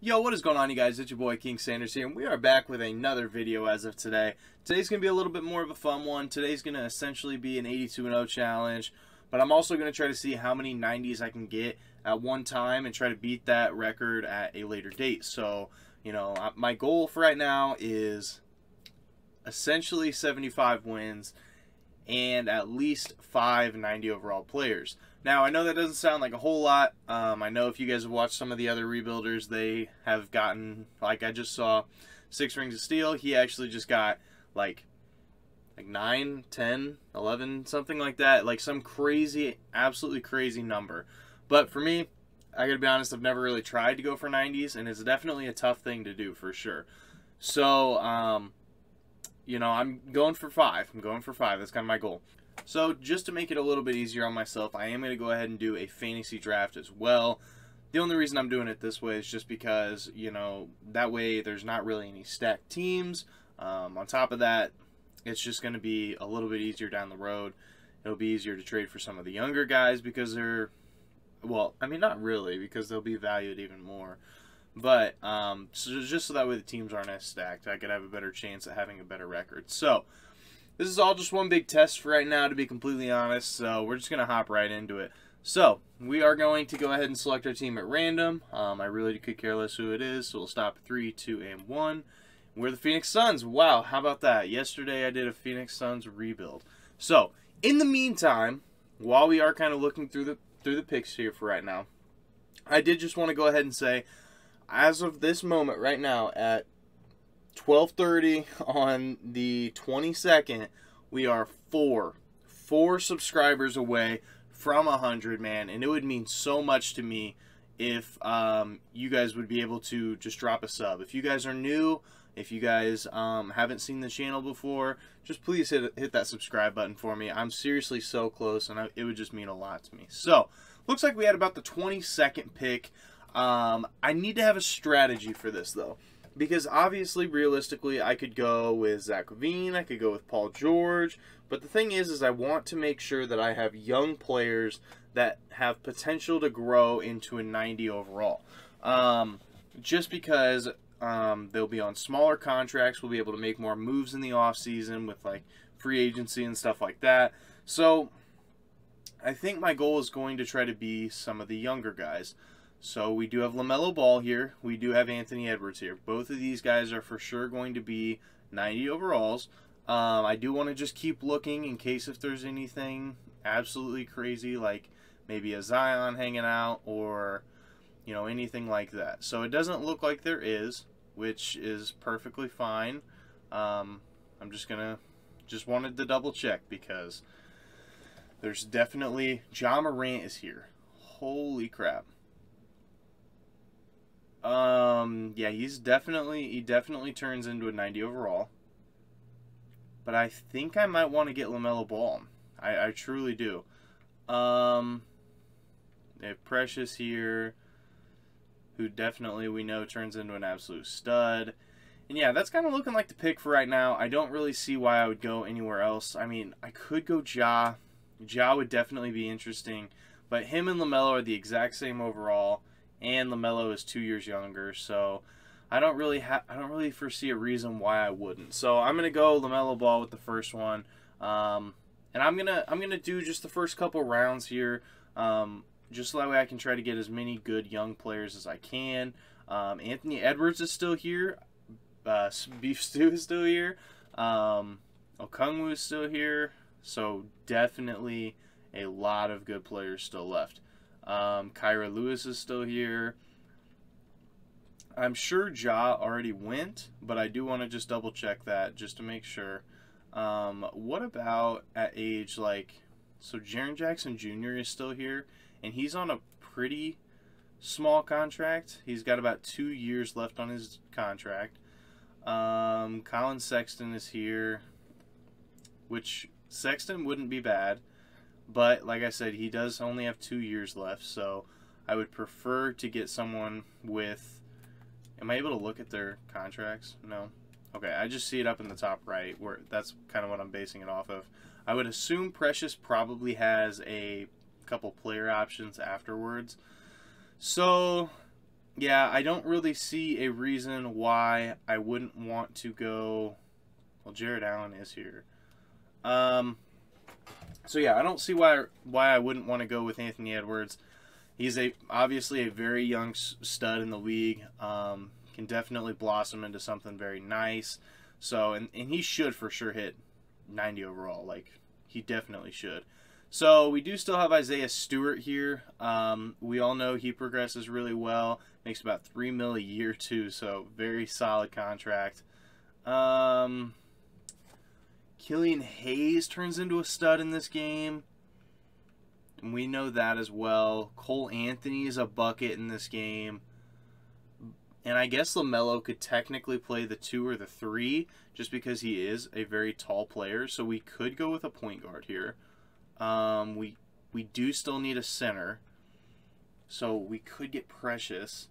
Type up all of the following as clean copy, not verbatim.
Yo, what is going on, you guys? It's your boy King Sanders here, and we are back with another video as of today. Today's going to be a little bit more of a fun one. Today's going to essentially be an 82-0 challenge, but I'm also going to try to see how many 90s I can get at one time and try to beat that record at a later date. So, you know, my goal for right now is essentially 75 wins and at least 5 90 overall players. Now, I know that doesn't sound like a whole lot. I know if you guys have watched some of the other rebuilders, they have gotten, like I just saw, 6 Rings of Steel. He actually just got like 9, 10, 11, something like that. Like some crazy, absolutely crazy number. But for me, I gotta be honest, I've never really tried to go for 90s, and it's definitely a tough thing to do for sure. So, you know, I'm going for 5. That's kind of my goal. So just to make it a little bit easier on myself, I am going to go ahead and do a fantasy draft as well. The only reason I'm doing it this way is just because, you know, that way there's not really any stacked teams. On top of that, it's just going to be a little bit easier down the road. It'll be easier to trade for some of the younger guys because they're, well, I mean, not really, because they'll be valued even more. But so just so that way the teams aren't as stacked, I could have a better chance at having a better record. So this is all just one big test for right now, to be completely honest, so we're just going to hop right into it. So, we are going to go ahead and select our team at random. I really could care less who it is, so we'll stop at 3, 2, and 1. We're the Phoenix Suns. Wow, how about that? Yesterday I did a Phoenix Suns rebuild. So, in the meantime, while we are kind of looking through the picks here for right now, I did just want to go ahead and say, as of this moment right now at 12:30 on the 22nd, we are four subscribers away from 100, man, and it would mean so much to me if you guys would be able to just drop a sub. If you guys are new, if you guys haven't seen the channel before, just please hit that subscribe button for me. I'm seriously so close, and it would just mean a lot to me. So, looks like we had about the 22nd pick. I need to have a strategy for this, though. Because obviously, realistically, I could go with Zach LaVine, I could go with Paul George, but the thing is I want to make sure that I have young players that have potential to grow into a 90 overall. Just because they'll be on smaller contracts, we'll be able to make more moves in the offseason with like free agency and stuff like that. So I think my goal is going to try to be some of the younger guys. So we do have LaMelo Ball here. We do have Anthony Edwards here. Both of these guys are for sure going to be 90 overalls. I do want to just keep looking in case if there's anything absolutely crazy, like maybe a Zion hanging out or, you know, anything like that. So it doesn't look like there is, which is perfectly fine. I'm just wanted to double check because there's definitely, Ja Morant is here. Holy crap. Yeah, he definitely turns into a 90 overall. But I think I might want to get LaMelo Ball. I truly do. They have Precious here, who definitely we know turns into an absolute stud. And yeah, that's kind of looking like the pick for right now. I don't really see why I would go anywhere else. I mean, I could go Ja. Ja would definitely be interesting. But him and LaMelo are the exact same overall. And LaMelo is 2 years younger, so I don't really foresee a reason why I wouldn't. So I'm gonna go LaMelo Ball with the first one, and I'm gonna do just the first couple rounds here, just so that way I can try to get as many good young players as I can. Anthony Edwards is still here, Beef Stew is still here, Okongwu is still here, so definitely a lot of good players still left. Kyra Lewis is still here. I'm sure Ja already went, but I do want to just double check that just to make sure. What about at age like, so Jaren Jackson Jr. is still here, and he's on a pretty small contract. He's got about 2 years left on his contract. Colin Sexton is here, which Sexton wouldn't be bad. But, like I said, he does only have 2 years left, so I would prefer to get someone with... Am I able to look at their contracts? No. Okay, I just see it up in the top right, where that's kind of what I'm basing it off of. I would assume Precious probably has a couple player options afterwards. So, yeah, I don't really see a reason why I wouldn't want to go. Well, Jared Allen is here. So yeah, I don't see why I wouldn't want to go with Anthony Edwards. He's obviously a very young stud in the league. Can definitely blossom into something very nice. So and he should for sure hit 90 overall. Like, he definitely should. So we do still have Isaiah Stewart here. We all know he progresses really well. Makes about $3 million a year too. So very solid contract. Killian Hayes turns into a stud in this game. And we know that as well. Cole Anthony is a bucket in this game. And I guess LaMelo could technically play the 2 or the 3 just because he is a very tall player. So we could go with a point guard here. We do still need a center. So we could get Precious.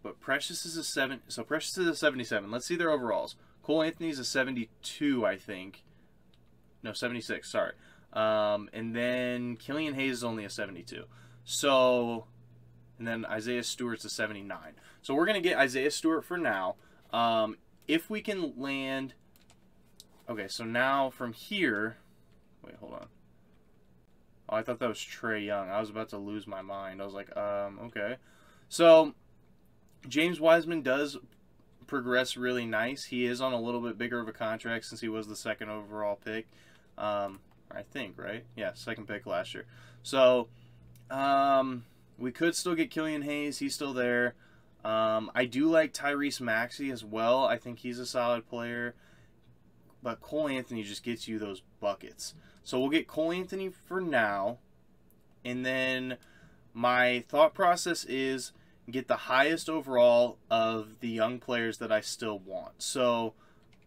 But Precious is a 7. So Precious is a 77. Let's see their overalls. Cole Anthony's a 72, I think. No, 76, sorry. And then Killian Hayes is only a 72. So, and then Isaiah Stewart's a 79. So we're going to get Isaiah Stewart for now. If we can land... Okay, so now from here... Wait, hold on. Oh, I thought that was Trae Young. I was about to lose my mind. I was like, okay. So, James Wiseman does progress really nice. He is on a little bit bigger of a contract since he was the 2nd overall pick. I think, right? Yeah, 2nd pick last year. So, we could still get Killian Hayes. He's still there. I do like Tyrese Maxey as well. I think he's a solid player. But Cole Anthony just gets you those buckets. So we'll get Cole Anthony for now. And then my thought process is get the highest overall of the young players that I still want. So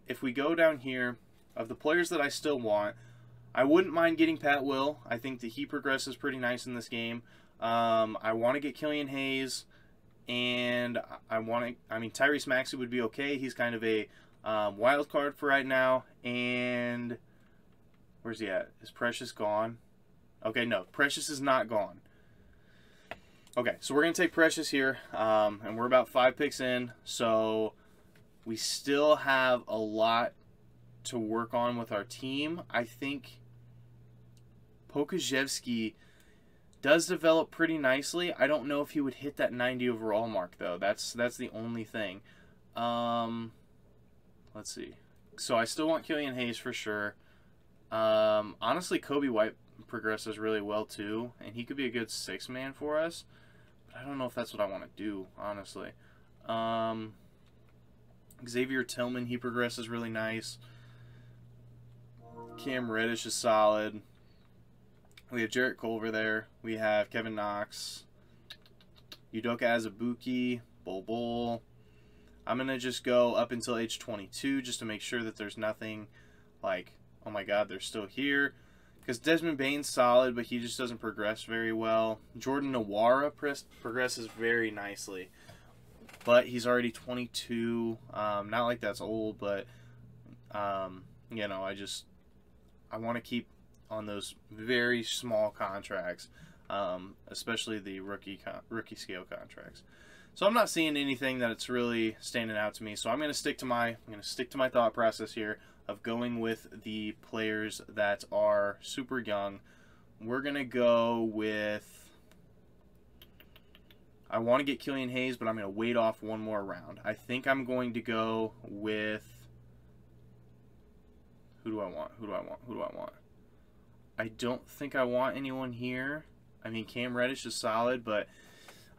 if we go down here, of the players that I still want, I wouldn't mind getting Pat Will. I think that he progresses pretty nice in this game. I want to get Killian Hayes. And I mean, Tyrese Maxey would be okay. He's kind of a wild card for right now. And where's he at? Is Precious gone? Okay, no. Precious is not gone. Okay, so we're going to take Precious here. And we're about 5 picks in. So we still have a lot to work on with our team. I think Pokazevsky does develop pretty nicely. I don't know if he would hit that 90 overall mark, though. That's the only thing. Let's see. So I still want Killian Hayes for sure. Honestly, Kobe White progresses really well, too. And he could be a good 6-man for us. But I don't know if that's what I want to do, honestly. Xavier Tillman, he progresses really nice. Cam Reddish is solid. We have Jarrett Culver there. We have Kevin Knox. Udoka Azubuike. Bol. I'm going to just go up until age 22 just to make sure that there's nothing like, oh my god, they're still here. Because Desmond Bane's solid, but he just doesn't progress very well. Jordan Nwora progresses very nicely. But he's already 22. Not like that's old, but, you know, I want to keep on those very small contracts, especially the rookie scale contracts. So I'm not seeing anything that it's really standing out to me. So I'm going to stick to my thought process here of going with the players that are super young. We're going to go with, I want to get Killian Hayes, but I'm going to wait off one more round. I think I'm going to go with, who do I want? I don't think I want anyone here. I mean, Cam Reddish is solid, but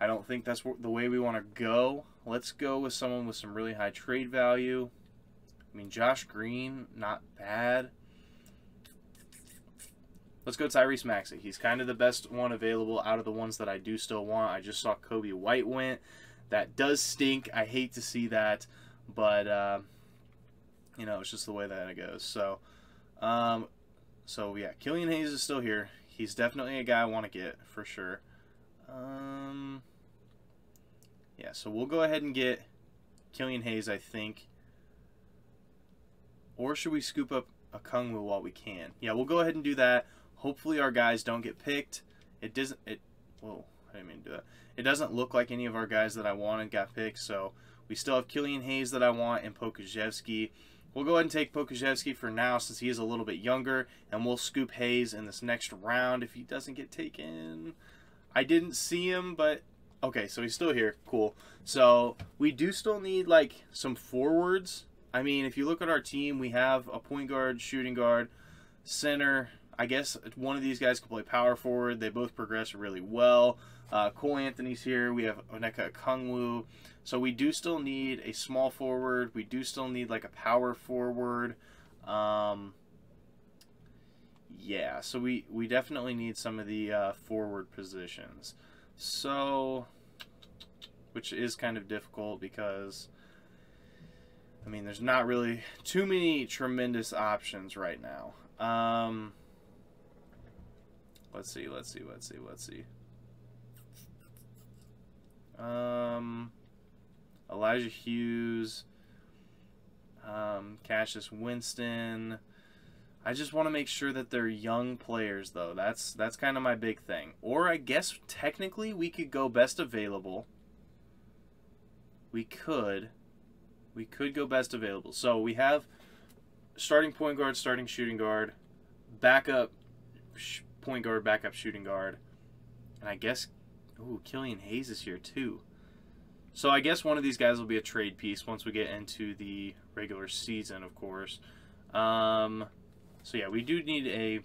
I don't think that's the way we want to go. Let's go with someone with some really high trade value. I mean, Josh Green, not bad. Let's go Tyrese Maxey. He's kind of the best one available out of the ones that I do still want. I just saw Kobe White went. That does stink. I hate to see that, but you know, it's just the way that it goes. So, yeah, Killian Hayes is still here. He's definitely a guy I want to get for sure. Yeah, so we'll go ahead and get Killian Hayes, I think. Or should we scoop up a Kungwu while we can? Yeah, we'll go ahead and do that. Hopefully our guys don't get picked. Whoa, I I didn't mean to do that. It doesn't look like any of our guys that I wanted got picked, so we still have Killian Hayes that I want and Pokusevski. We'll go ahead and take Pokusevski for now since he is a little bit younger, and we'll scoop Hayes in this next round if he doesn't get taken. I didn't see him, but okay, so he's still here. Cool. So we do still need like some forwards. I mean, if you look at our team, we have a point guard, shooting guard, center. I guess one of these guys can play power forward. They both progress really well. Cole Anthony's here. We have Oneka Okongwu. So we do still need a small forward. We do still need like a power forward. Yeah, so we definitely need some of the forward positions. So, which is kind of difficult because, I mean, there's not really too many tremendous options right now. Let's see. Elijah Hughes, Cassius Winston. I just want to make sure that they're young players, though. That's kind of my big thing. Or I guess technically we could go best available. We could go best available. So we have starting point guard, starting shooting guard, backup point guard, backup shooting guard, and I guess, ooh, Killian Hayes is here too. So I guess one of these guys will be a trade piece once we get into the regular season, of course. So yeah, we do need a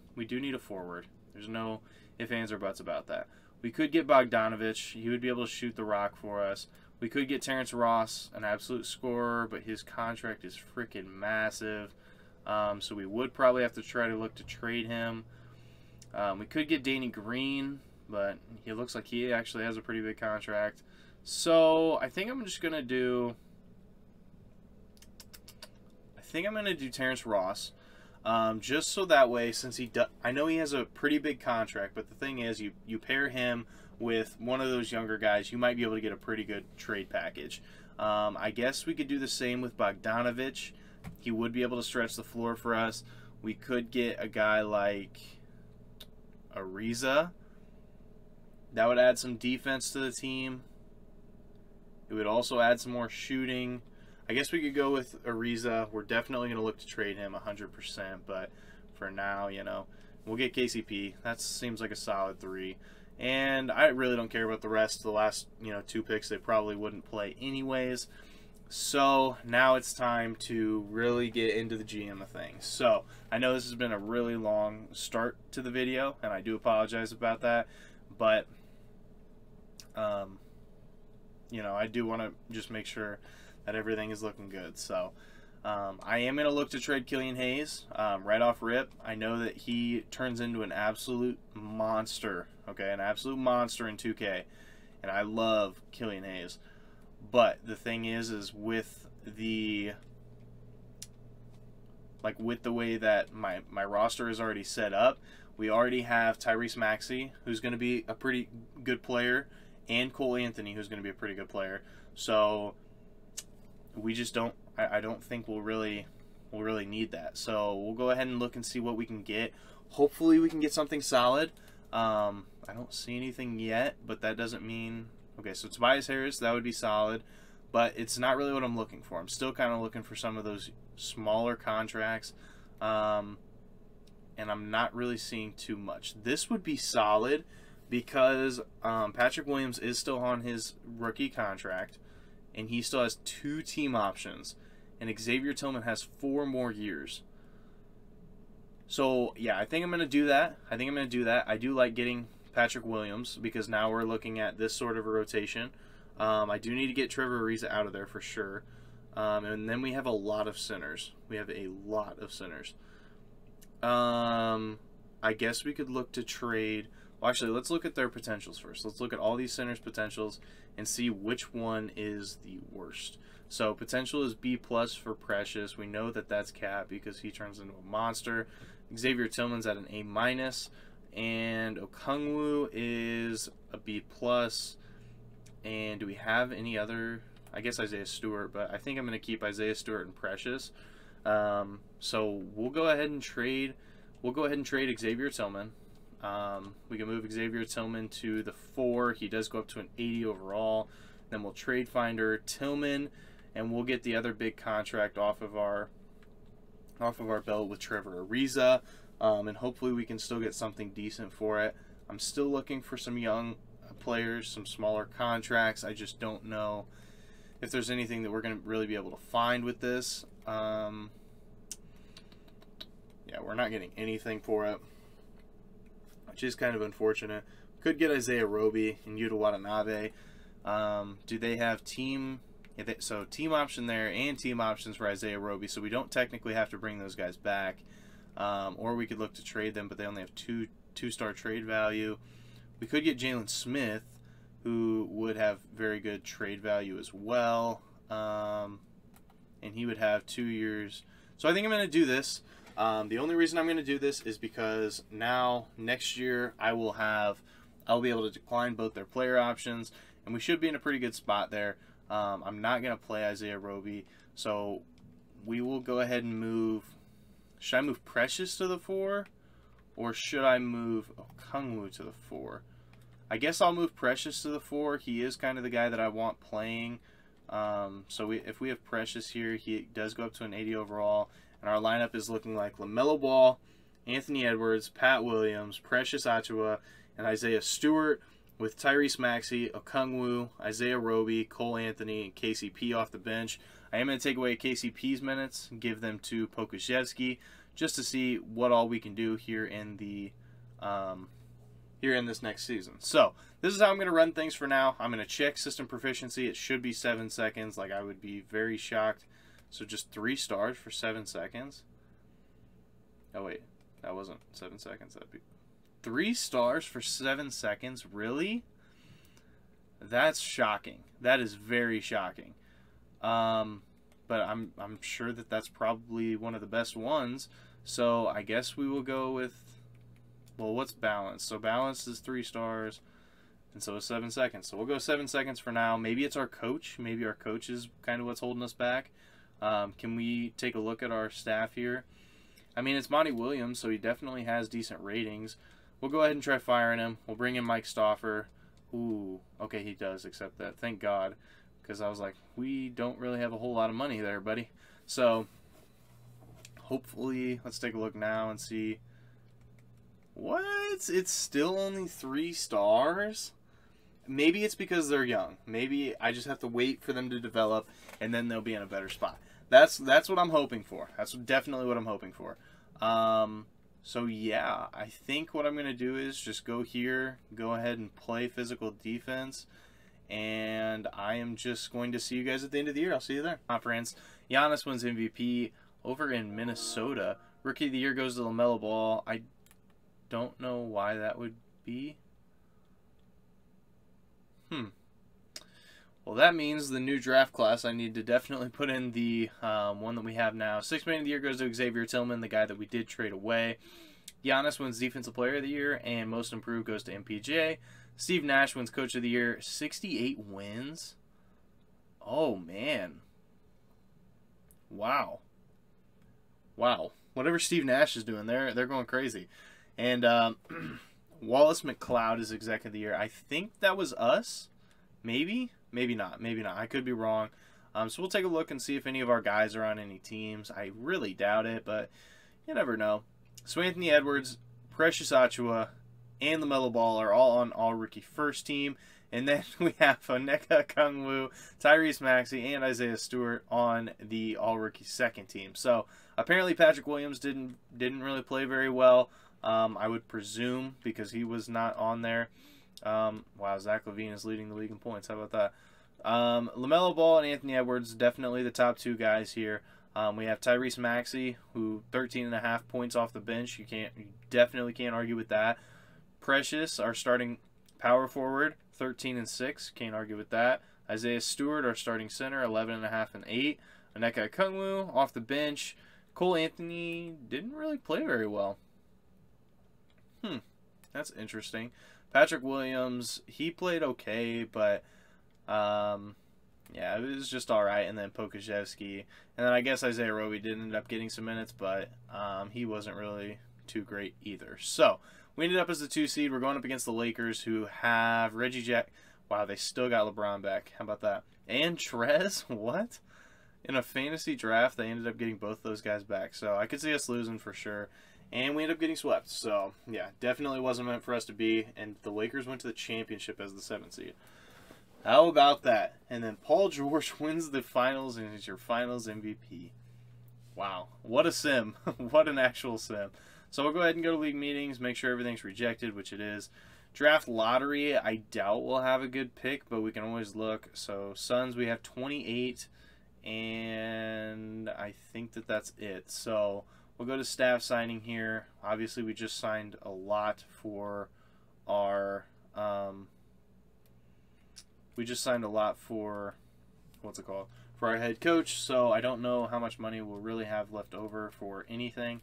forward. There's no ifs, ands, or buts about that. We could get Bogdanovich. He would be able to shoot the rock for us. We could get Terrence Ross, an absolute scorer, but his contract is freaking massive. So we would probably have to try to look to trade him. We could get Danny Green, but he looks like he actually has a pretty big contract. So I think I'm just going to do... Terrence Ross. Just so that way, since I know he has a pretty big contract, but the thing is, you pair him with one of those younger guys, you might be able to get a pretty good trade package. I guess we could do the same with Bogdanovich. He would be able to stretch the floor for us. We could get a guy like Ariza. That would add some defense to the team. It would also add some more shooting. I guess we could go with Ariza. We're definitely going to look to trade him 100%, but for now, you know, we'll get KCP. That seems like a solid 3. And I really don't care about the rest. The last, 2 picks, they probably wouldn't play anyways. So now it's time to really get into the GM of things. So I know this has been a really long start to the video, and I do apologize about that. But, I do want to just make sure that everything is looking good. So I am going to look to trade Killian Hayes right off rip. I know that he turns into an absolute monster, okay, an absolute monster in 2K, and I love Killian Hayes. But the thing is with the way that my roster is already set up, we already have Tyrese Maxey, who's going to be a pretty good player, and Cole Anthony, who's going to be a pretty good player. So we just don't. I don't think we'll really need that. So we'll go ahead and look and see what we can get. Hopefully we can get something solid. I don't see anything yet, but that doesn't mean. Okay, so Tobias Harris, that would be solid, but it's not really what I'm looking for. I'm still kind of looking for some of those smaller contracts, and I'm not really seeing too much. This would be solid because Patrick Williams is still on his rookie contract, and he still has 2 team options, and Xavier Tillman has 4 more years. So, yeah, I think I'm going to do that. I do like getting Patrick Williams because now we're looking at this sort of a rotation. I do need to get Trevor Ariza out of there for sure. And then we have a lot of centers. I guess we could look to trade. Well, actually, let's look at their potentials first. Let's look at all these centers' potentials and see which one is the worst. So potential is B+ for Precious. We know that that's cap because he turns into a monster. Xavier Tillman's at an A-, and Okongwu is a B+. And do we have any other? I guess Isaiah Stewart, but I think I'm going to keep Isaiah Stewart and Precious. So we'll go ahead and trade. Xavier Tillman. We can move Xavier Tillman to the 4. He does go up to an 80 overall. Then we'll trade Finder Tillman, and we'll get the other big contract off of our belt with Trevor Ariza, and hopefully we can still get something decent for it. I'm still looking for some young players, some smaller contracts. I just don't know if there's anything that we're going to really be able to find with this. Yeah, we're not getting anything for it, which is kind of unfortunate. Could get Isaiah Roby and Yuta Watanabe. Do they have team? Yeah, so team option there and team options for Isaiah Roby, so we don't technically have to bring those guys back. Or we could look to trade them, but they only have two-star trade value. We could get Jalen Smith, who would have very good trade value as well. And he would have 2 years. So I think I'm going to do this. The only reason I'm going to do this is because now, next year, I'll be able to decline both their player options, and we should be in a pretty good spot there. I'm not going to play Isaiah Roby, so we will go ahead and move. Should I move Precious to the 4, or should I move Okungwu to the 4? I guess I'll move Precious to the 4. He is kind of the guy that I want playing. So if we have Precious here, he does go up to an 80 overall, and our lineup is looking like LaMelo Ball, Anthony Edwards, Pat Williams, Precious Achiuwa, and Isaiah Stewart, with Tyrese Maxey, Okungwu, Isaiah Roby, Cole Anthony, and KCP off the bench. I am going to take away KCP's minutes and give them to Pokusevski just to see what all we can do here in this next season. So this is how I'm going to run things for now. I'm going to check system proficiency. It should be 7 seconds. Like, I would be very shocked. So just 3 stars for 7 seconds. Oh wait, that wasn't 7 seconds. That'd be 3 stars for 7 seconds. Really? That's shocking. That is very shocking. But I'm sure that that's probably one of the best ones. So I guess we will go with, well, what's balanced? So balanced is 3 stars, and so is 7 seconds. So we'll go 7 seconds for now. Maybe it's our coach. Maybe our coach is kind of what's holding us back. Can we take a look at our staff here? I mean, it's Monty Williams, so he definitely has decent ratings. We'll go ahead and try firing him. We'll bring in Mike Stauffer. Ooh, okay, he does accept that. Thank God. Because I was like, we don't really have a whole lot of money there, buddy. So, hopefully, let's take a look now and see. What? It's still only 3 stars? Maybe it's because they're young. Maybe I just have to wait for them to develop, and then they'll be in a better spot. That's what I'm hoping for. That's definitely what I'm hoping for. So, yeah, I think what I'm going to do is just go here, go ahead and play physical defense. And I am just going to see you guys at the end of the year. I'll see you there. Conference. Giannis wins MVP over in Minnesota. Rookie of the year goes to LaMelo Ball. I don't know why that would be. Well, that means the new draft class, I need to definitely put in the one that we have now. Sixth man of the year goes to Xavier Tillman, the guy that we did trade away. Giannis wins Defensive Player of the Year, and Most Improved goes to MPJ. Steve Nash wins Coach of the Year. 68 wins? Oh, man. Wow. Wow. Whatever Steve Nash is doing, they're going crazy. And Wallace McCloud is Exec of the Year. I think that was us. Maybe? Maybe not. Maybe not. I could be wrong. So we'll take a look and see if any of our guys are on any teams. I really doubt it, but you never know. So Anthony Edwards, Precious Achiuwa, and LaMelo Ball are all on all-rookie first team. And then we have Onyeka Okungwu, Tyrese Maxey, and Isaiah Stewart on the all-rookie second team. So apparently Patrick Williams didn't really play very well, I would presume, because he was not on there. Wow, Zach LaVine is leading the league in points. How about that? LaMelo Ball and Anthony Edwards, definitely the top 2 guys here. We have Tyrese Maxey, who 13.5 points off the bench. You definitely can't argue with that. Precious, our starting power forward, 13 and 6. Can't argue with that. Isaiah Stewart, our starting center, 11.5 and 8. Onyeka Okungwu off the bench. Cole Anthony didn't really play very well. That's interesting. Patrick Williams, he played okay, but yeah, it was just all right. And then Pokusevski, and then I guess Isaiah Roby did end up getting some minutes, but he wasn't really too great either. So we ended up as the 2 seed. We're going up against the Lakers, who have Reggie Jack. Wow, they still got LeBron back. How about that? And Trez? What? In a fantasy draft, they ended up getting both those guys back. So I could see us losing for sure. And we ended up getting swept. So, yeah, definitely wasn't meant for us to be. And the Lakers went to the championship as the 7th seed. How about that? And then Paul George wins the finals and is your finals MVP. Wow. What a sim. What an actual sim. So we'll go ahead and go to league meetings, make sure everything's rejected, which it is. Draft lottery, I doubt we'll have a good pick, but we can always look. So Suns, we have 28, and I think that that's it. So we'll go to staff signing here. Obviously, we just signed a lot for our... we just signed a lot for... What's it called? For our head coach, so I don't know how much money we'll really have left over for anything.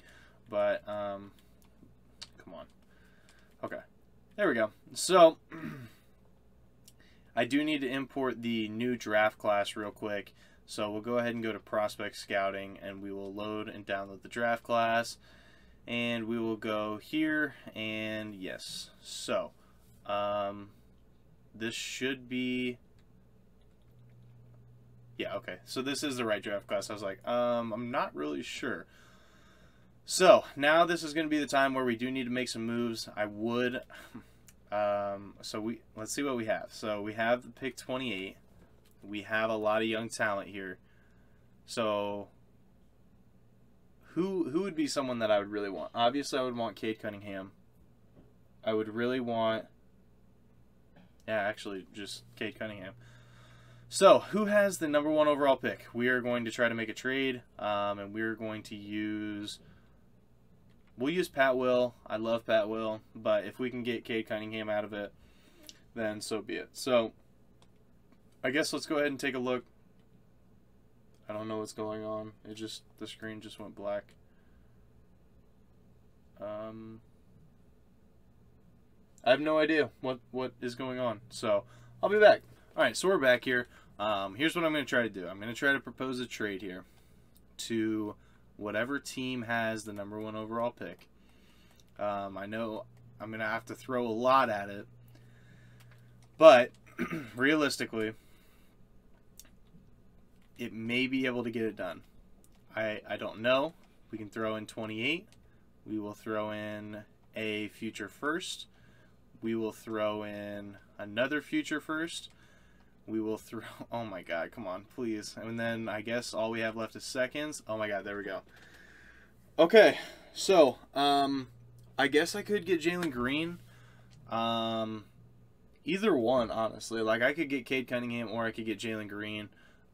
But, come on. Okay. There we go. So, I do need to import the new draft class real quick. So, we'll go ahead and go to Prospect Scouting, and we will load and download the draft class. And we will go here, and yes. So, this should be... Yeah, okay. So, this is the right draft class. I was like, I'm not really sure. So, now this is going to be the time where we do need to make some moves. I would... let's see what we have. So, we have the pick 28. We have a lot of young talent here. So, who would be someone that I would really want? Obviously, I would want Cade Cunningham. I would really want... Yeah, actually, just Cade Cunningham. So, who has the #1 overall pick? We are going to try to make a trade, and we're going to use... We'll use Pat Will. I love Pat Will, but if we can get Cade Cunningham out of it, then so be it. So, I guess let's go ahead and take a look. I don't know what's going on. The screen just went black. I have no idea what is going on. So, I'll be back. All right, so we're back here. Here's what I'm going to try to do. I'm going to try to propose a trade here to whatever team has the #1 overall pick. I know I'm going to have to throw a lot at it, but realistically, it may be able to get it done. I don't know. We can throw in 28. We will throw in a future first. We will throw in another future first. We will throw... Oh my god, come on, please. And then I guess all we have left is seconds. Oh my god, there we go. Okay, so, I guess I could get Jalen Green. Either one, honestly. Like, I could get Cade Cunningham or I could get Jalen Green.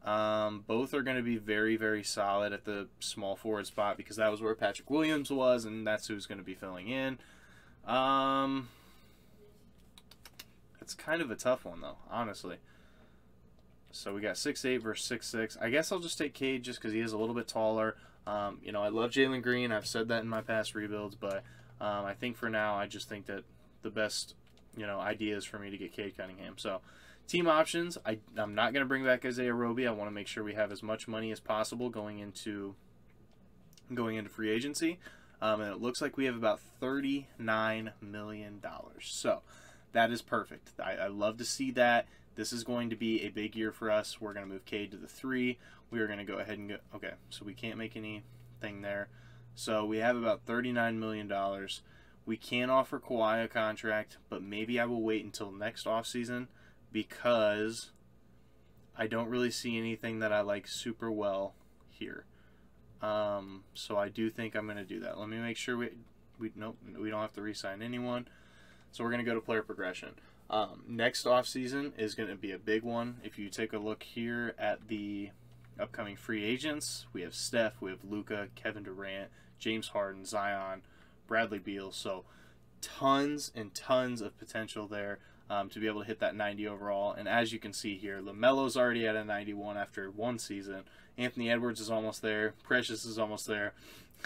Both are going to be very, very solid at the small forward spot because that was where Patrick Williams was, and that's who's going to be filling in. It's kind of a tough one, though, honestly. So we got 6'8" versus 6'6". I guess I'll just take Cade just because he is a little bit taller. You know, I love Jalen Green. I've said that in my past rebuilds, but I think for now, I just think that the best, idea is for me to get Cade Cunningham. So, team options, I'm not going to bring back Isaiah Roby. I want to make sure we have as much money as possible going into free agency. And it looks like we have about $39 million. So, that is perfect. I love to see that. This is going to be a big year for us. We're going to move Cade to the 3. We are going to go ahead and go... Okay, so we can't make anything there. So we have about $39 million. We can offer Kawhi a contract, but maybe I will wait until next offseason because I don't really see anything that I like super well here. So I do think I'm going to do that. Let me make sure nope, we don't have to re-sign anyone. So we're going to go to player progression. Next offseason is going to be a big one. If you take a look here at the upcoming free agents, we have Steph, we have Luka, Kevin Durant, James Harden, Zion, Bradley Beal. So tons and tons of potential there to be able to hit that 90 overall. And as you can see here, LaMelo's already at a 91 after one season. Anthony Edwards is almost there. Precious is almost there.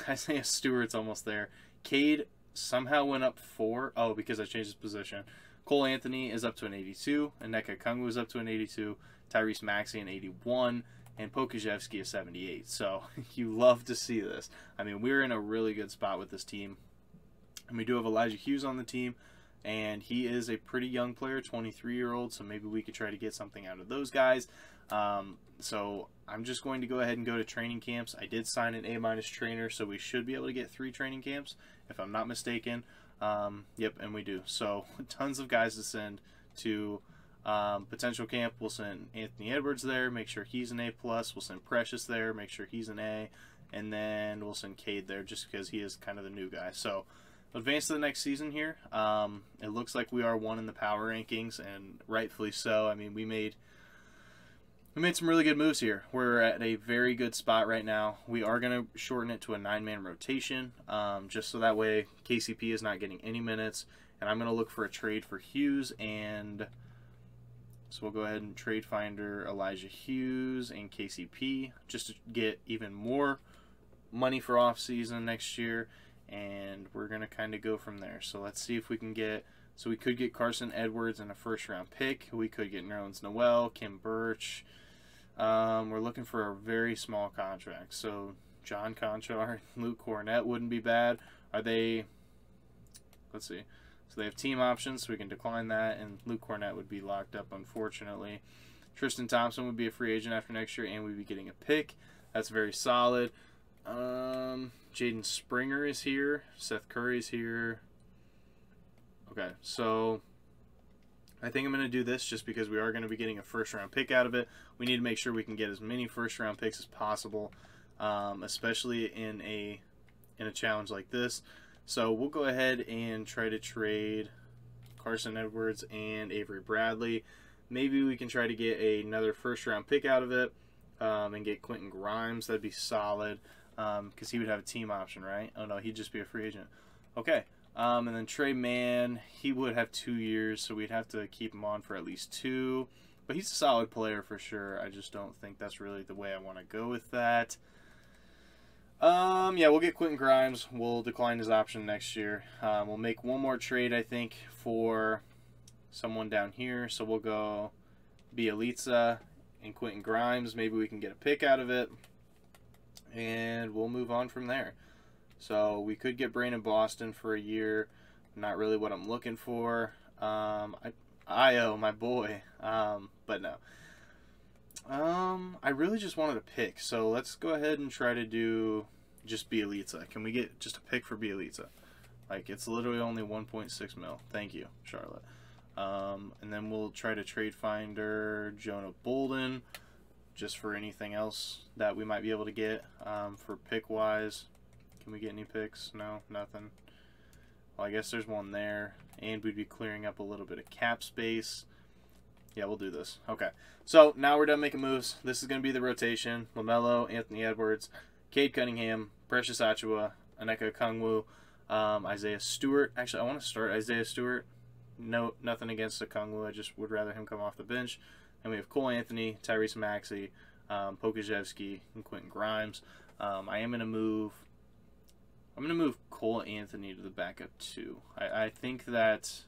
Isaiah Stewart's almost there. Cade somehow went up 4. Oh, because I changed his position. Cole Anthony is up to an 82. Onyeka Okongwu is up to an 82. Tyrese Maxey an 81. And Pokusevski a 78. So you love to see this. I mean, we're in a really good spot with this team. And we do have Elijah Hughes on the team, and he is a pretty young player, 23-year-old, so maybe we could try to get something out of those guys. So I'm just going to go ahead and go to training camps. I did sign an A- trainer, so we should be able to get 3 training camps, if I'm not mistaken. Yep, and we do. So tons of guys to send to potential camp. We'll send Anthony Edwards there, make sure he's an A+. We'll send Precious there, make sure he's an A. And then we'll send Cade there just because he is kind of the new guy. So advance to the next season here. It looks like we are 1 in the power rankings, and rightfully so. I mean, we made some really good moves here. We're at a very good spot right now. We are going to shorten it to a 9-man rotation, just so that way KCP is not getting any minutes. And I'm going to look for a trade for Hughes, and so we'll go ahead and trade finder Elijah Hughes and KCP just to get even more money for off season next year, and we're going to kind of go from there. So let's see if we can get, so we could get Carson Edwards and a 1st-round pick. We could get Nerlens Noel, Kim Birch. We're looking for a very small contract. So John Conchar, Luke Cornett wouldn't be bad. Are they, let's see. So they have team options, so we can decline that, and Luke Cornett would be locked up, unfortunately. Tristan Thompson would be a free agent after next year, and we'd be getting a pick. That's very solid. Jaden Springer is here. Seth Curry's here. Okay, so I think I'm going to do this just because we are going to be getting a 1st-round pick out of it. We need to make sure we can get as many 1st-round picks as possible, especially in a challenge like this. So we'll go ahead and try to trade Carson Edwards and Avery Bradley. Maybe we can try to get another 1st-round pick out of it, and get Quentin Grimes. That'd be solid, because he would have a team option, right? Oh no, he'd just be a free agent. Okay. And then Trey Mann, he would have 2 years, so we'd have to keep him on for at least 2. But he's a solid player for sure. I just don't think that's really the way I want to go with that. Yeah, we'll get Quentin Grimes. We'll decline his option next year. We'll make one more trade, I think, for someone down here. So we'll go Bielitsa and Quentin Grimes. Maybe we can get a pick out of it, and we'll move on from there. So we could get Brandon Boston for a year. Not really what I'm looking for. Io, my boy. But no. I really just wanted a pick. So let's go ahead and try to do just Bielitsa. Can we get just a pick for Bielitsa? Like, it's literally only 1.6 mil. Thank you, Charlotte. And then we'll try to trade finder Jonah Bolden just for anything else that we might be able to get for pick-wise. Can we get any picks? No, nothing. Well, I guess there's one there. And we'd be clearing up a little bit of cap space. Yeah, we'll do this. Okay. So, now we're done making moves. This is going to be the rotation. LaMelo, Anthony Edwards, Cade Cunningham, Precious Achiuwa, Onyeka Okongwu, Isaiah Stewart. Actually, I want to start Isaiah Stewart. No, nothing against Okongwu. I just would rather him come off the bench. And we have Cole Anthony, Tyrese Maxey, Pokazevsky, and Quentin Grimes. I am going to move... I'm going to move Cole Anthony to the backup 2. I think that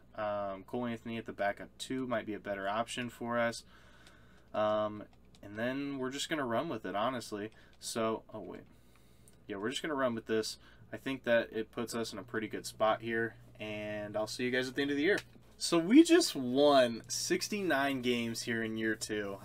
Cole Anthony at the backup 2 might be a better option for us. And then we're just going to run with it, honestly. So, oh wait. Yeah, we're just going to run with this. I think that it puts us in a pretty good spot here. And I'll see you guys at the end of the year. So we just won 69 games here in year 2.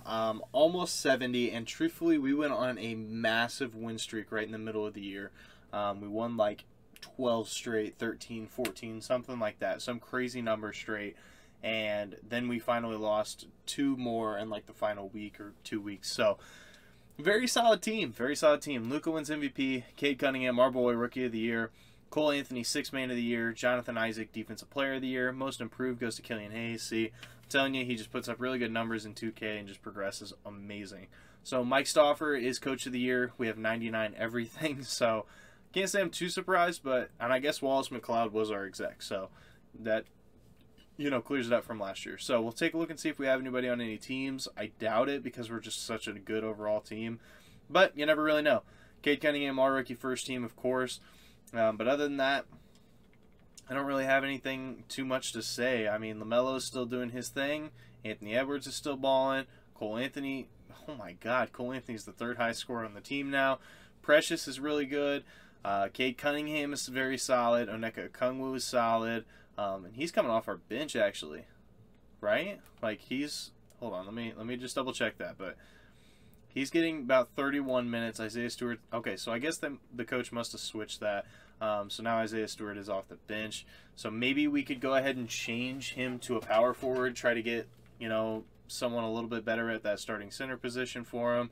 Almost 70. And truthfully, we went on a massive win streak right in the middle of the year. We won like 12 straight, 13, 14, something like that. Some crazy number straight. And then we finally lost 2 more in like the final week or 2 weeks. So, very solid team. Very solid team. Luka wins MVP. Cade Cunningham, our boy, Rookie of the Year. Cole Anthony, 6th Man of the Year. Jonathan Isaac, Defensive Player of the Year. Most Improved goes to Killian Hayes. See, I'm telling you, he just puts up really good numbers in 2K and just progresses amazing. So, Mike Stauffer is Coach of the Year. We have 99 everything. So, can't say I'm too surprised, but, and I guess Wallace McLeod was our exec, so that, you know, clears it up from last year. So we'll take a look and see if we have anybody on any teams. I doubt it because we're just such a good overall team, but you never really know. Cade Cunningham, our rookie first team, of course, but other than that, I don't really have anything too much to say. I mean, LaMelo is still doing his thing. Anthony Edwards is still balling. Cole Anthony, oh my God, Cole Anthony's the 3rd highest scorer on the team now. Precious is really good. Cade Cunningham is very solid. Onyeka Okongwu is solid. And he's coming off our bench, actually. Right? Like, he's... Hold on, let me just double-check that. But he's getting about 31 minutes. Isaiah Stewart... Okay, so I guess the coach must have switched that. So now Isaiah Stewart is off the bench. So maybe we could go ahead and change him to a power forward. Try to get, you know, someone a little bit better at that starting center position for him.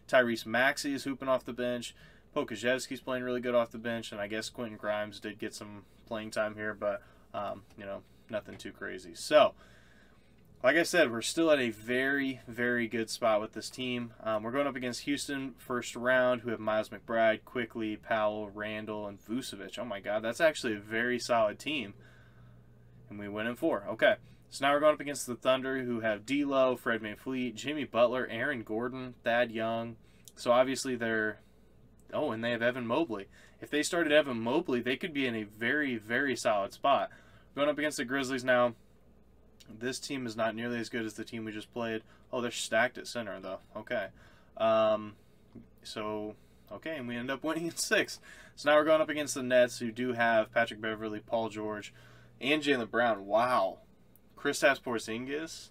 Tyrese Maxey is hooping off the bench. Pokazevsky's playing really good off the bench, and I guess Quentin Grimes did get some playing time here, but, you know, nothing too crazy. So, like I said, we're still at a very, very good spot with this team. We're going up against Houston first round, who have Miles McBride, Quickly, Powell, Randall, and Vucevic. Oh, my God, that's actually a very solid team. And we win in 4. Okay. So now we're going up against the Thunder, who have D'Lo, Fred VanVleet, Jimmy Butler, Aaron Gordon, Thad Young. So obviously they're... Oh, and they have Evan Mobley. If they started Evan Mobley, they could be in a very, very solid spot. Going up against the Grizzlies now. This team is not nearly as good as the team we just played. Oh, they're stacked at center, though. Okay. Okay, and we end up winning in 6. So now we're going up against the Nets, who do have Patrick Beverley, Paul George, and Jaylen Brown. Wow. Kristaps Porzingis.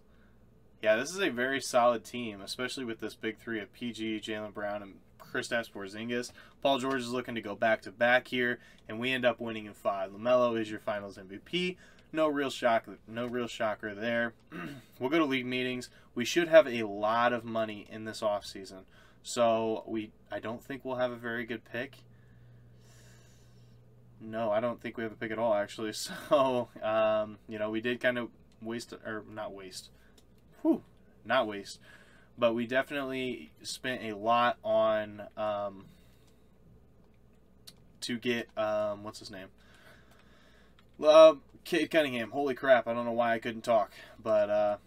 Yeah, this is a very solid team, especially with this big 3 of PG, Jaylen Brown, and Kristaps Porzingis. Paul George is looking to go back-to-back here, and we end up winning in 5. LaMelo is your Finals MVP. No real shocker there. We'll go to league meetings. We should have a lot of money in this offseason. So I don't think we'll have a very good pick. No, I don't think we have a pick at all, actually. So, you know, we did kind of not waste, but we definitely spent a lot on, to get, what's his name? Cade Cunningham. Holy crap, I don't know why I couldn't talk, but, oh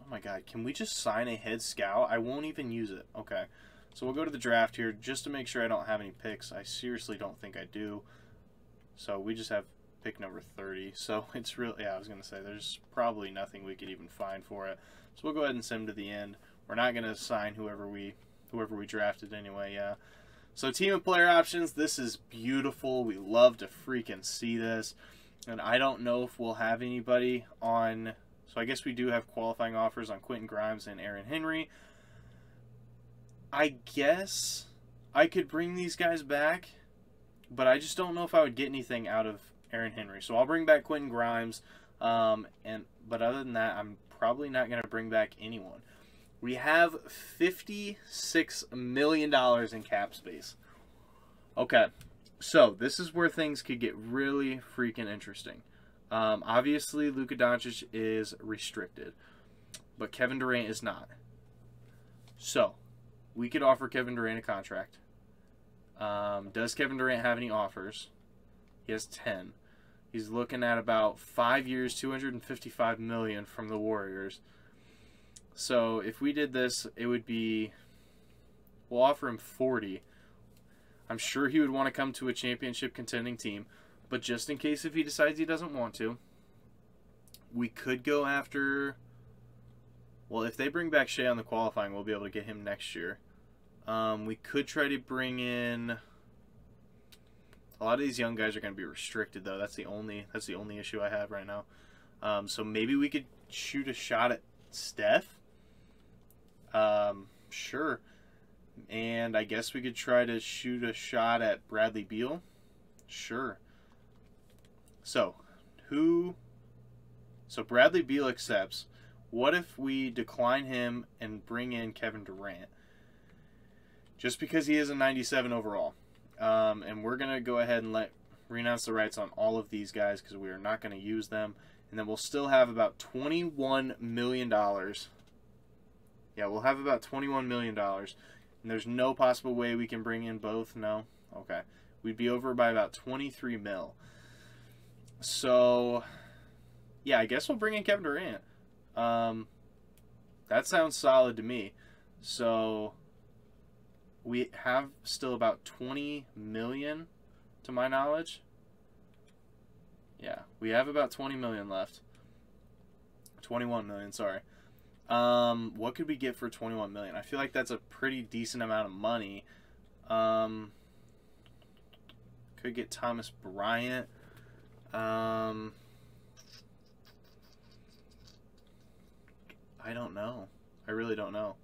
my God, can we just sign a head scout? I won't even use it. Okay, so we'll go to the draft here just to make sure I don't have any picks. I seriously don't think I do. So we just have pick number 30. So it's really, yeah, I was going to say, there's probably nothing we could even find for it. So we'll go ahead and send him to the end. We're not going to sign whoever we drafted anyway, yeah. So team and player options, this is beautiful. We love to freaking see this. And I don't know if we'll have anybody on, so I guess we do have qualifying offers on Quentin Grimes and Aaron Henry. I guess I could bring these guys back, but I just don't know if I would get anything out of Aaron Henry. So I'll bring back Quentin Grimes, but other than that, I'm probably not going to bring back anyone. We have $56 million in cap space. Okay, so this is where things could get really freaking interesting. Obviously, Luka Doncic is restricted, but Kevin Durant is not. So we could offer Kevin Durant a contract. Does Kevin Durant have any offers? He has 10. He's looking at about 5 years, $255 million from the Warriors. So if we did this, it would be, we'll offer him 40. I'm sure he would want to come to a championship contending team, but just in case if he decides he doesn't want to, we could go after, well, if they bring back Shea on the qualifying, we'll be able to get him next year. We could try to bring in, a lot of these young guys are going to be restricted, though. That's the only issue I have right now. So maybe we could shoot a shot at Steph. Sure. And I guess we could try to shoot a shot at Bradley Beal. Sure. So Bradley Beal accepts. What if we decline him and bring in Kevin Durant? Just because he is a 97 overall. And we're going to go ahead and renounce the rights on all of these guys because we are not going to use them. And then we'll still have about $21 million. Yeah, we'll have about $21 million. And there's no possible way we can bring in both? No? Okay. We'd be over by about 23 mil. So, yeah, I guess we'll bring in Kevin Durant. That sounds solid to me. So we have still about 20 million to my knowledge. Yeah, we have about 20 million left. 21 million, sorry. What could we get for 21 million? I feel like that's a pretty decent amount of money. Could get Thomas Bryant. I don't know. I really don't know.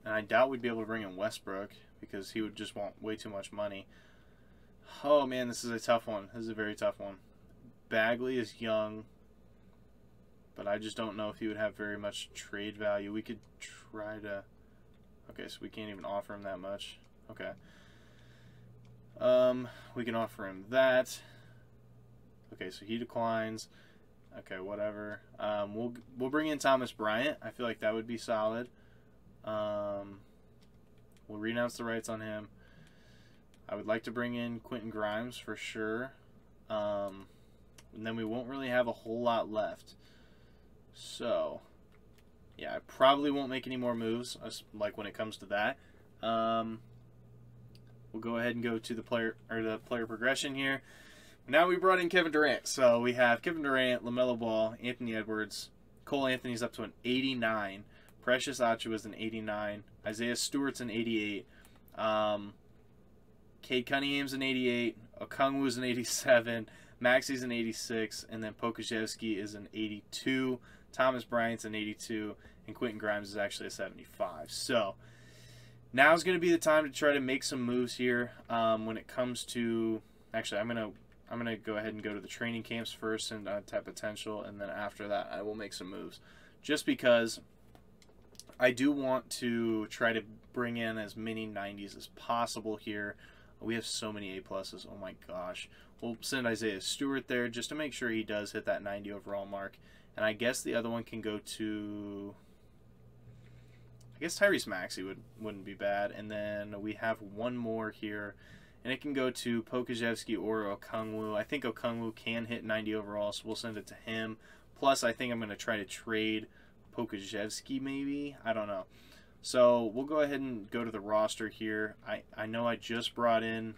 And I doubt we'd be able to bring in Westbrook because he would just want way too much money. Oh, man, this is a tough one. This is a very tough one. Bagley is young, but I just don't know if he would have very much trade value. We could try to... Okay, so we can't even offer him that much. Okay. We can offer him that. Okay, so he declines. Okay, whatever. We'll bring in Thomas Bryant. I feel like that would be solid. We'll renounce the rights on him. I would like to bring in Quentin Grimes for sure. And then we won't really have a whole lot left. So, yeah, I probably won't make any more moves, like when it comes to that. We'll go ahead and go to the player progression here. Now we brought in Kevin Durant. So we have Kevin Durant, LaMelo Ball, Anthony Edwards, Cole Anthony's up to an 89. Precious Achiuwa's an 89. Isaiah Stewart's an 88. Cade Cunningham's an 88. Okongwu's an 87. Maxey's an 86. And then Pokusevski is an 82. Thomas Bryant's an 82. And Quentin Grimes is actually a 75. So now's going to be the time to try to make some moves here. When it comes to... Actually, I'm gonna go ahead and go to the training camps first and tap potential, and then after that I will make some moves. Just because I do want to try to bring in as many 90s as possible here. We have so many A+s. Oh my gosh. We'll send Isaiah Stewart there just to make sure he does hit that 90 overall mark. And I guess the other one can go to... I guess Tyrese Maxey wouldn't be bad. And then we have one more here. And it can go to Pokusevski or Okongwu. I think Okongwu can hit 90 overall, so we'll send it to him. Plus, I think I'm going to try to trade Pokusevski maybe. I don't know. So we'll go ahead and go to the roster here. I know I just brought in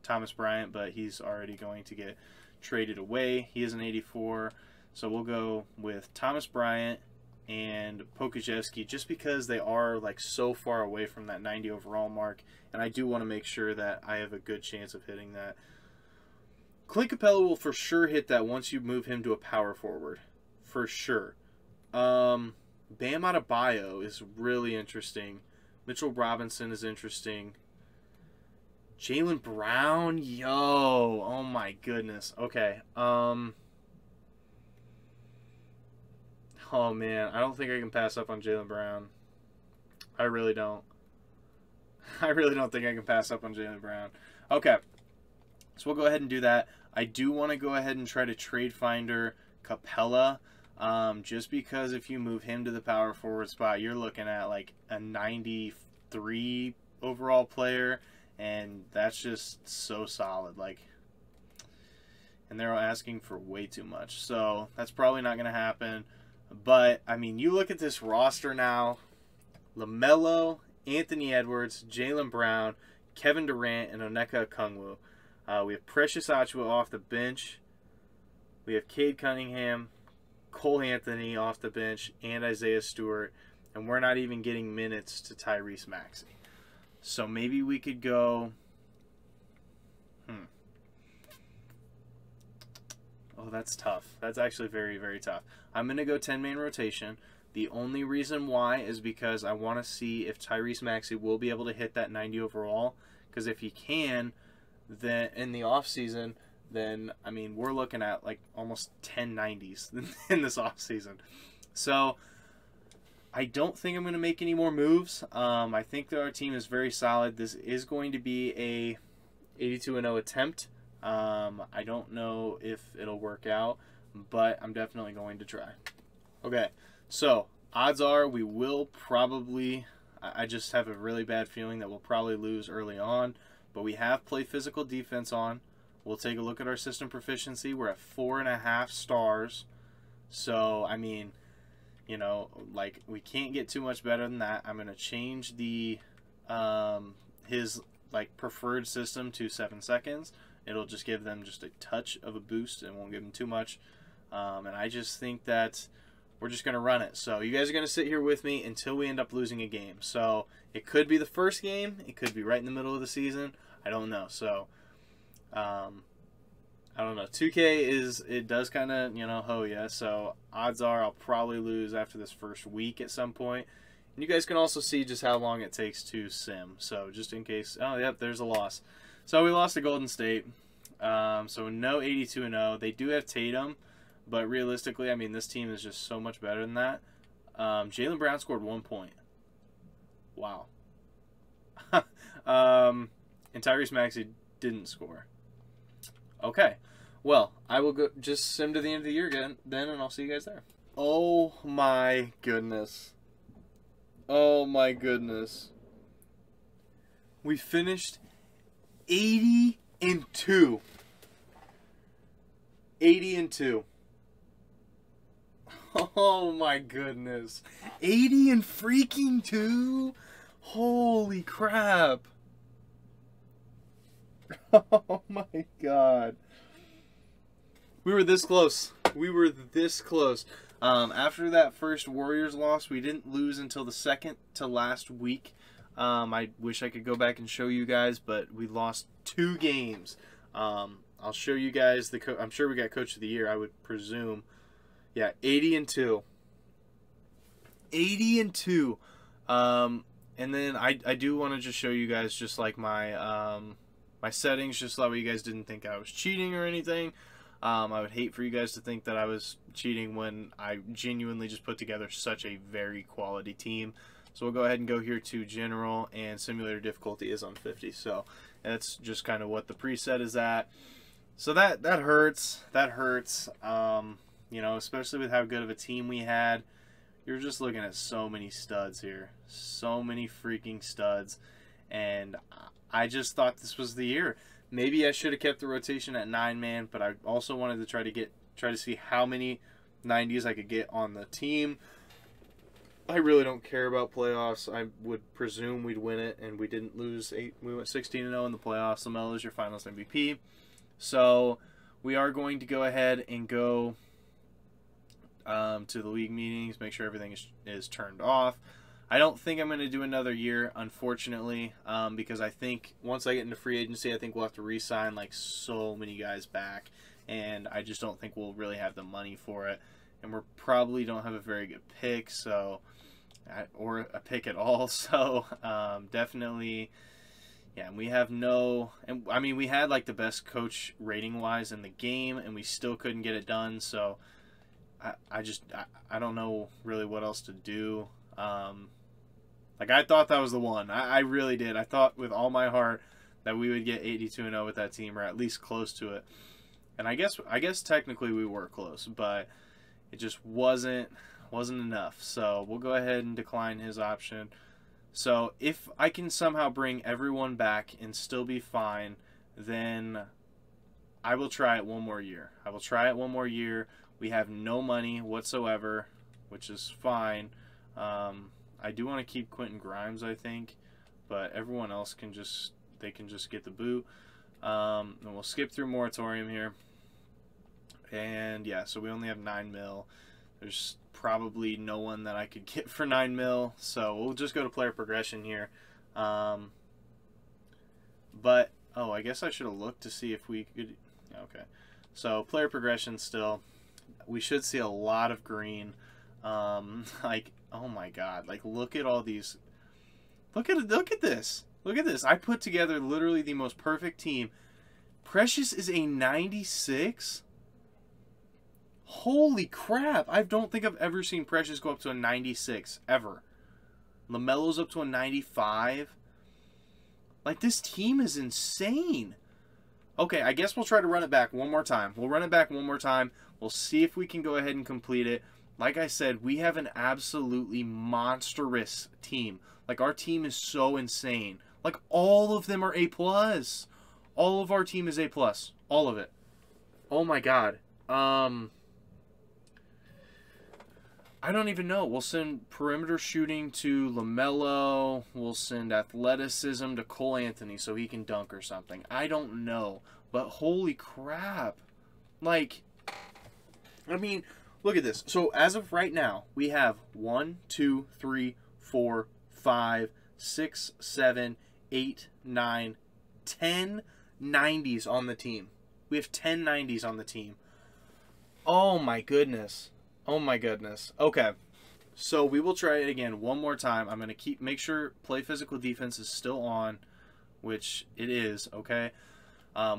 Thomas Bryant, but he's already going to get traded away. He is an 84. So we'll go with Thomas Bryant and Pokusevski just because they are like so far away from that 90 overall mark, and I do want to make sure that I have a good chance of hitting that. Clint Capella will for sure hit that once you move him to a power forward. For sure. Bam Adebayo is really interesting. Mitchell Robinson is interesting. Jaylen Brown, yo, oh my goodness. Okay, oh man, I don't think I can pass up on Jaylen Brown. I really don't. I really don't think I can pass up on Jaylen Brown. Okay, so we'll go ahead and do that. I do want to go ahead and try to trade finder Capella, just because if you move him to the power forward spot, you're looking at like a 93 overall player, and that's just so solid. Like, and they're asking for way too much, so that's probably not going to happen. But, I mean, you look at this roster now, LaMelo, Anthony Edwards, Jaylen Brown, Kevin Durant, and Onyeka Okongwu. We have Precious Achiuwa off the bench. We have Cade Cunningham, Cole Anthony off the bench, and Isaiah Stewart. And we're not even getting minutes to Tyrese Maxey. So maybe we could go... Oh, that's tough. That's actually very, very tough. I'm going to go 10-man rotation. The only reason why is because I want to see if Tyrese Maxey will be able to hit that 90 overall. Because if he can, then in the offseason, then, I mean, we're looking at like almost 10 90s in this offseason. So I don't think I'm going to make any more moves. I think that our team is very solid. This is going to be a 82-0 attempt. I don't know if it'll work out, but I'm definitely going to try. Okay, so odds are we will probably, I just have a really bad feeling that we'll probably lose early on, but we have play physical defense on. We'll take a look at our system proficiency. We're at 4.5 stars. So, I mean, you know, like, we can't get too much better than that. I'm going to change the, his, like, preferred system to 7 seconds. It'll just give them just a touch of a boost and won't give them too much. And I just think that we're just going to run it. So you guys are going to sit here with me until we end up losing a game. So it could be the first game. It could be right in the middle of the season. I don't know. So I don't know. 2K it does kind of, ho yeah. So odds are I'll probably lose after this first week at some point. And you guys can also see just how long it takes to sim. So just in case, oh yep, there's a loss. So we lost to Golden State. So no 82-0. They do have Tatum, but realistically, I mean, this team is just so much better than that. Jaylen Brown scored 1 point. Wow. And Tyrese Maxey didn't score. Okay. Well, I will go just sim to the end of the year again then, and I'll see you guys there. Oh my goodness. Oh my goodness. We finished 80-2. 80-2. Oh my goodness. 80-2? Holy crap. Oh my god. We were this close. We were this close. After that first Warriors loss, we didn't lose until the second to last week. I wish I could go back and show you guys, but we lost 2 games. I'll show you guys I'm sure we got Coach of the Year, I would presume. Yeah, 80-2. 80-2. And then I do want to just show you guys just like my my settings, just so that way you guys didn't think I was cheating or anything. I would hate for you guys to think that I was cheating when I genuinely just put together such a very quality team. So we'll go ahead and go here to General, and Simulator difficulty is on 50. So that's just kind of what the preset is at. So that hurts. That hurts. Especially with how good of a team we had. You're just looking at so many studs here. So many freaking studs. And I just thought this was the year. Maybe I should have kept the rotation at 9-man, but I also wanted to try to see how many 90s I could get on the team. I really don't care about playoffs. I would presume we'd win it, and we didn't lose 8. We went 16-0 in the playoffs. LaMelo is your Finals MVP. So we are going to go ahead and go to the league meetings, make sure everything is turned off. I don't think I'm going to do another year, unfortunately, because I think once I get into free agency, I think we'll have to re-sign like so many guys back, and I just don't think we'll really have the money for it, and we probably don't have a very good pick, or a pick at all. So definitely, yeah. We have no, and I mean we had like the best coach rating wise in the game, and we still couldn't get it done. So I don't know really what else to do. Like I thought that was the one. I really did. I thought with all my heart that we would get 82-0 with that team, or at least close to it. And I guess technically we were close, but it just wasn't enough. So we'll go ahead and decline his option. So if I can somehow bring everyone back and still be fine, then I will try it one more year. I will try it one more year. We have no money whatsoever, which is fine. I do want to keep Quentin Grimes, I think, but everyone else can just get the boot. And we'll skip through moratorium here. And yeah, so we only have 9 mil. There's probably no one that I could get for 9 mil, so we'll just go to player progression here. But oh, I guess I should have looked to see if we could. Okay, so player progression still. We should see a lot of green. Like, oh my god, like look at all these. Look at this. Look at this. I put together literally the most perfect team. Precious is a 96. Holy crap. I don't think I've ever seen Precious go up to a 96 ever. LaMelo's up to a 95. Like, this team is insane. Okay, I guess we'll try to run it back one more time. We'll run it back one more time. We'll see if we can go ahead and complete it. Like I said, we have an absolutely monstrous team. Like, our team is so insane. Like, all of them are A+. All of our team is A+. All of it. Oh my god. I don't even know. We'll send perimeter shooting to LaMelo. We'll send athleticism to Cole Anthony so he can dunk or something. I don't know. But holy crap. Like, I mean, look at this. So as of right now, we have 1, 2, 3, 4, 5, 6, 7, 8, 9, 10 90s on the team. We have 10 90s on the team. Oh my goodness. Oh my goodness. Okay. So we will try it again one more time. I'm going to make sure play physical defense is still on, which it is, okay?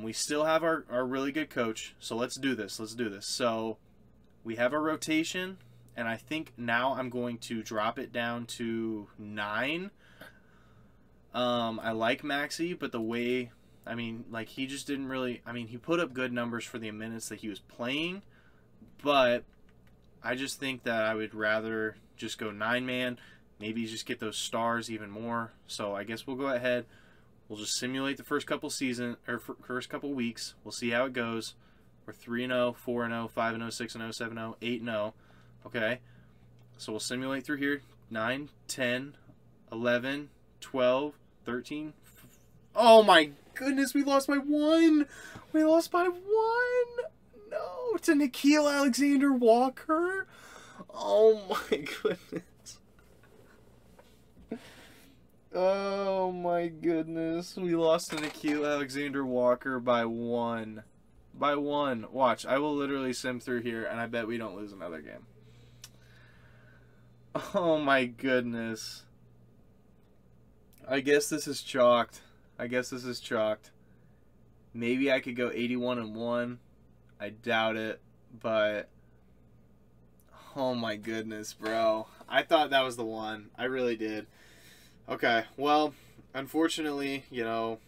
We still have our really good coach, so let's do this. Let's do this. So we have our rotation, and I think now I'm going to drop it down to 9. I like Maxey, but the way, I mean, like, he just didn't really, I mean, he put up good numbers for the minutes that he was playing, but I just think that I would rather just go 9-man, maybe just get those stars even more. So I guess we'll go ahead. We'll just simulate the first couple first couple weeks. We'll see how it goes. We're 3-0, 4-0, 5-0, 6-0, 7-0, 8-0. Okay. So we'll simulate through here. 9, 10, 11, 12, 13. Oh my goodness, we lost by 1. We lost by 1. No, to Nickeil Alexander-Walker. Oh my goodness. Oh my goodness. We lost to Nickeil Alexander-Walker by 1. By 1. Watch, I will literally sim through here and I bet we don't lose another game. Oh my goodness. I guess this is chalked. I guess this is chalked. Maybe I could go 81-1. I doubt it, but oh my goodness, bro. I thought that was the one. I really did. Okay, well, unfortunately, you know,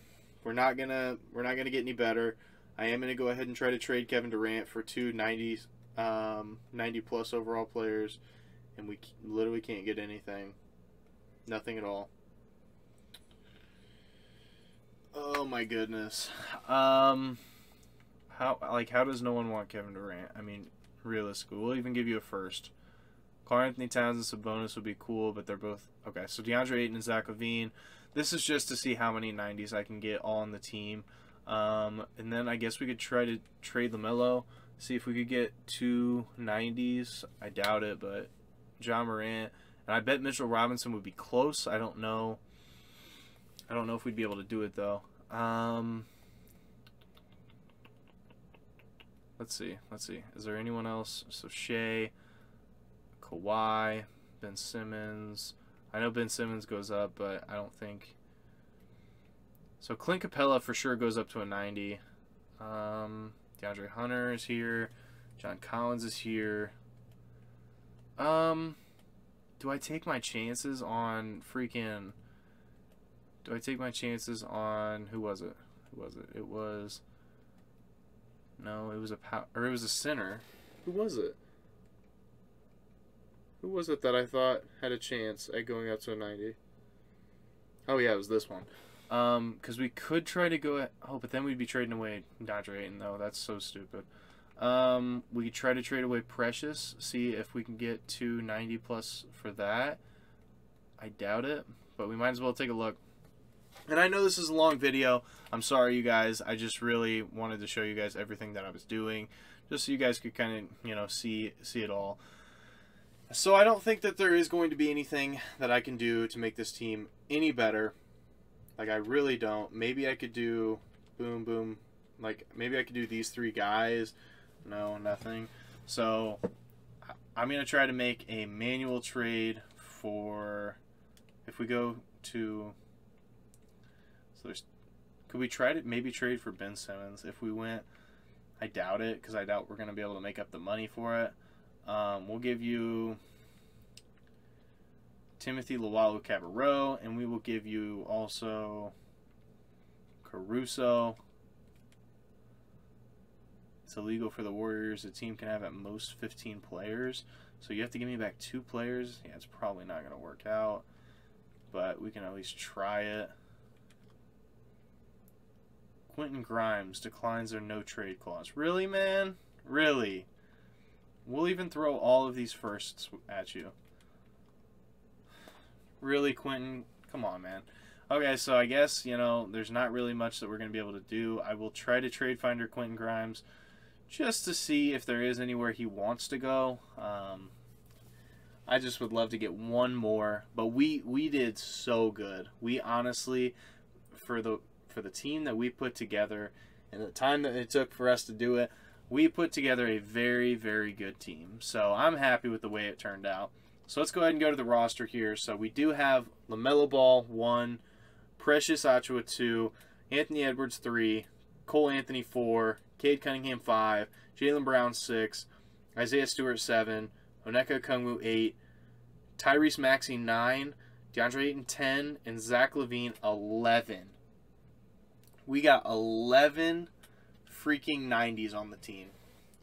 we're not gonna get any better. I am gonna go ahead and try to trade Kevin Durant for 2 90 plus overall players, and we literally can't get anything. Nothing at all. Oh my goodness. How does no one want Kevin Durant? I mean, realistically, we'll even give you a first. Karl-Anthony Towns and Sabonis would be cool, but they're both okay. So DeAndre Ayton and Zach LaVine. This is just to see how many 90s I can get on the team. And then I guess we could try to trade LaMelo, see if we could get 2 90s. I doubt it, but John Morant, and I bet Mitchell Robinson would be close. I don't know. I don't know if we'd be able to do it though. Let's see. Is there anyone else? So Shea, Kawhi, Ben Simmons. I know Ben Simmons goes up, but I don't think. So Clint Capella for sure goes up to a 90. DeAndre Hunter is here. John Collins is here. Do I take my chances on freaking? Do I take my chances on who was it? It was. No, it was it was a center. Who was it? Who was it that I thought had a chance at going up to a 90? Oh yeah, it was this one. Because we could try to go at, oh, but then we'd be trading away DeAndre Ayton though. That's so stupid. We could try to trade away Precious, see if we can get 2 90 plus for that. I doubt it, but we might as well take a look. And I know this is a long video. I'm sorry, you guys. I just really wanted to show you guys everything that I was doing, just so you guys could kind of, you know, see it all. So I don't think that there is going to be anything that I can do to make this team any better. Like, I really don't. Maybe I could do boom, boom. Like, maybe I could do these 3 guys. No, nothing. So I'm going to try to make a manual trade for, if we go to, so there's, could we try to maybe trade for Ben Simmons if we went? I doubt it, because I doubt we're going to be able to make up the money for it. We'll give you Timothy Luwawu-Cabarrot, and we will give you also Caruso. It's illegal for the Warriors. A team can have at most 15 players. So you have to give me back 2 players. Yeah, it's probably not going to work out, but we can at least try it. Quentin Grimes declines their no-trade clause. Really, man? Really? We'll even throw all of these firsts at you. Really, Quentin? Come on, man. Okay, so I guess, you know, there's not really much that we're going to be able to do. I will try to trade finder Quentin Grimes just to see if there is anywhere he wants to go. I just would love to get one more. But we did so good. We honestly, for for the team that we put together and the time that it took for us to do it. We put together a very, very good team. So I'm happy with the way it turned out. So let's go ahead and go to the roster here. So we do have LaMelo Ball 1, Precious Achiuwa 2, Anthony Edwards 3, Cole Anthony 4, Cade Cunningham 5, Jaylen Brown 6, Isaiah Stewart 7, Onyeka Okongwu 8, Tyrese Maxey 9, DeAndre Ayton 10, and Zach LaVine 11. We got 11 freaking 90s on the team.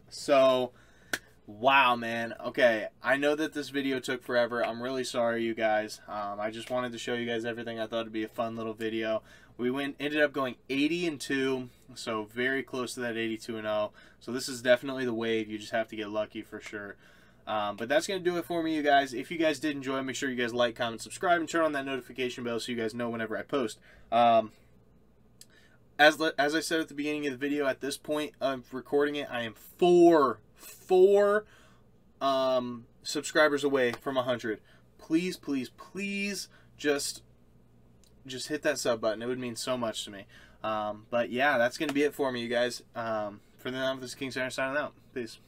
So, wow, man. Okay, I know that this video took forever. I'm really sorry, you guys. I just wanted to show you guys everything. I thought it'd be a fun little video. We ended up going 80-2, so very close to that 82-0. So this is definitely the wave. You just have to get lucky for sure. But that's going to do it for me, you guys. If you guys did enjoy, make sure you guys like, comment, subscribe, and turn on that notification bell so you guys know whenever I post. As I said at the beginning of the video, at this point of recording it, I am four subscribers away from 100. Please, please, please just hit that sub button. It would mean so much to me. But yeah, that's going to be it for me, you guys. For now, this is King Sander signing out. Peace.